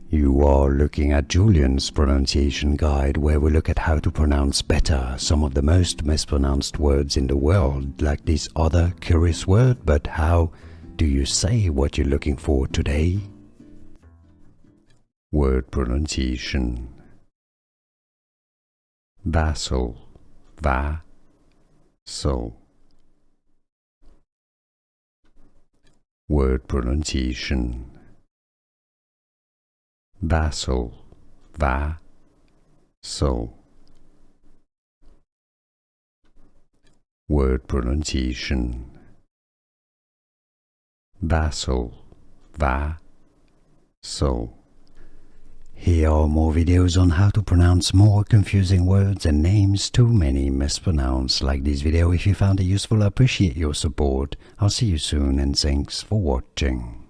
You are looking at Julian's pronunciation guide, where we look at how to pronounce better some of the most mispronounced words in the world, like this other curious word. But how do you say what you're looking for today? Word pronunciation. Vasil, vasil. Word pronunciation. Vasil, vasil. Word pronunciation. Vasil, vasil. Here are more videos on how to pronounce more confusing words and names too many mispronounced. Like this video if you found it useful. I appreciate your support. I'll see you soon and thanks for watching.